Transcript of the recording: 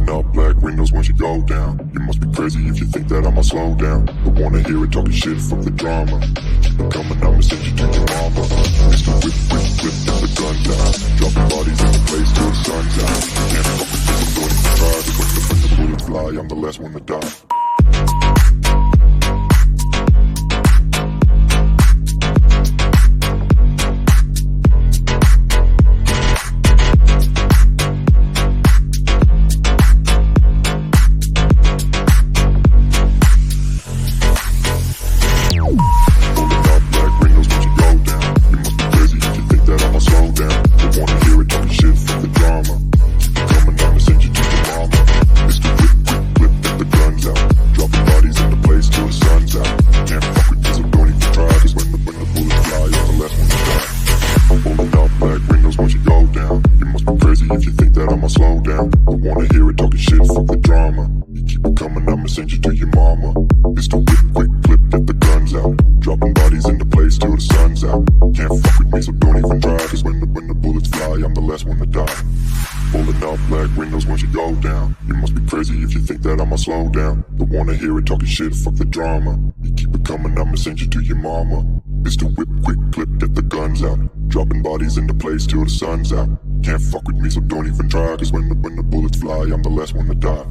Rolling up black windows once you go down. You must be crazy if you think that I'ma slow down. Don't wanna hear it talking shit, fuck the drama. Keep it coming, I'ma send you to your mama. Mr. Whip, whip, whip, get the guns out. Dropping bodies in the place till the sun's out. Can't fuck with me, I'm going to try. When the bullets fly, I'm the last one to die. If you think that I'ma slow down, don't wanna hear it talking shit, fuck the drama. You keep it coming, I'ma send you to your mama. It's the whip, quick clip, get the guns out. Dropping bodies into place till the sun's out. Can't fuck with me, so don't even try. Cause when the bullets fly, I'm the last one to die. Rolling up black windows once you go down. You must be crazy if you think that I'ma slow down. Don't wanna hear it talking shit, fuck the drama. You keep it coming, I'ma send you to your mama. It's the whip, quick clip, get the guns out. Dropping bodies into place till the sun's out. Can't fuck with me, so don't even try. Cause when the bullets fly, I'm the last one to die.